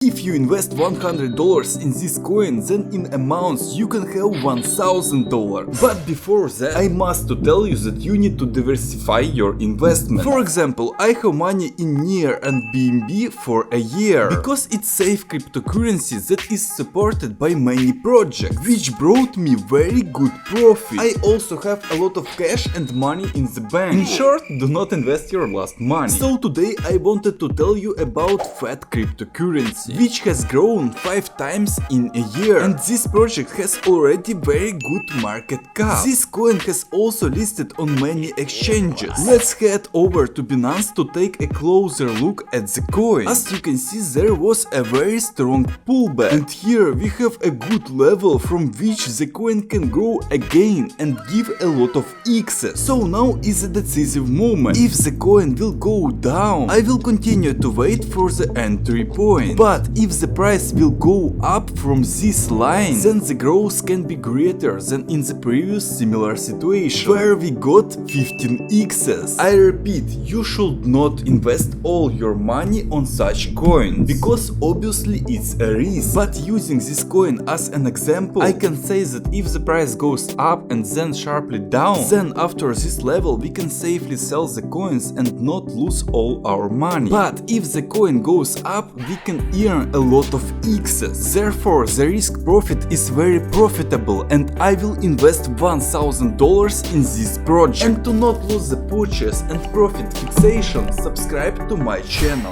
If you invest $100 in this coin, then in amounts you can have $1,000. But before that, I must to tell you that you need to diversify your investment. For example, I have money in NIR and BNB for a year, because it's safe cryptocurrency that is supported by many projects, which brought me very good profit. I also have a lot of cash and money in the bank. In short, do not invest your last money. So today I wanted to tell you about fat cryptocurrency, which has grown 5 times in a year, and this project has already very good market cap. This coin has also listed on many exchanges. Let's head over to Binance to take a closer look at the coin. As you can see, there was a very strong pullback, and here we have a good level from which the coin can grow again and give a lot of X's. So now is a decisive moment. If the coin will go down, I will continue to wait for the entry point. But if the price will go up from this line, then the growth can be greater than in the previous similar situation, where we got 15 X's. I repeat, you should not invest all your money on such coins, because obviously it's a risk. But using this coin as an example, I can say that if the price goes up and then sharply down, then after this level we can safely sell the coins and not lose all our money. But if the coin goes up, we can earn a lot of X's. Therefore, the risk profit is very profitable, and I will invest $1,000 in this project. And to not lose the purchase and profit fixation, subscribe to my channel.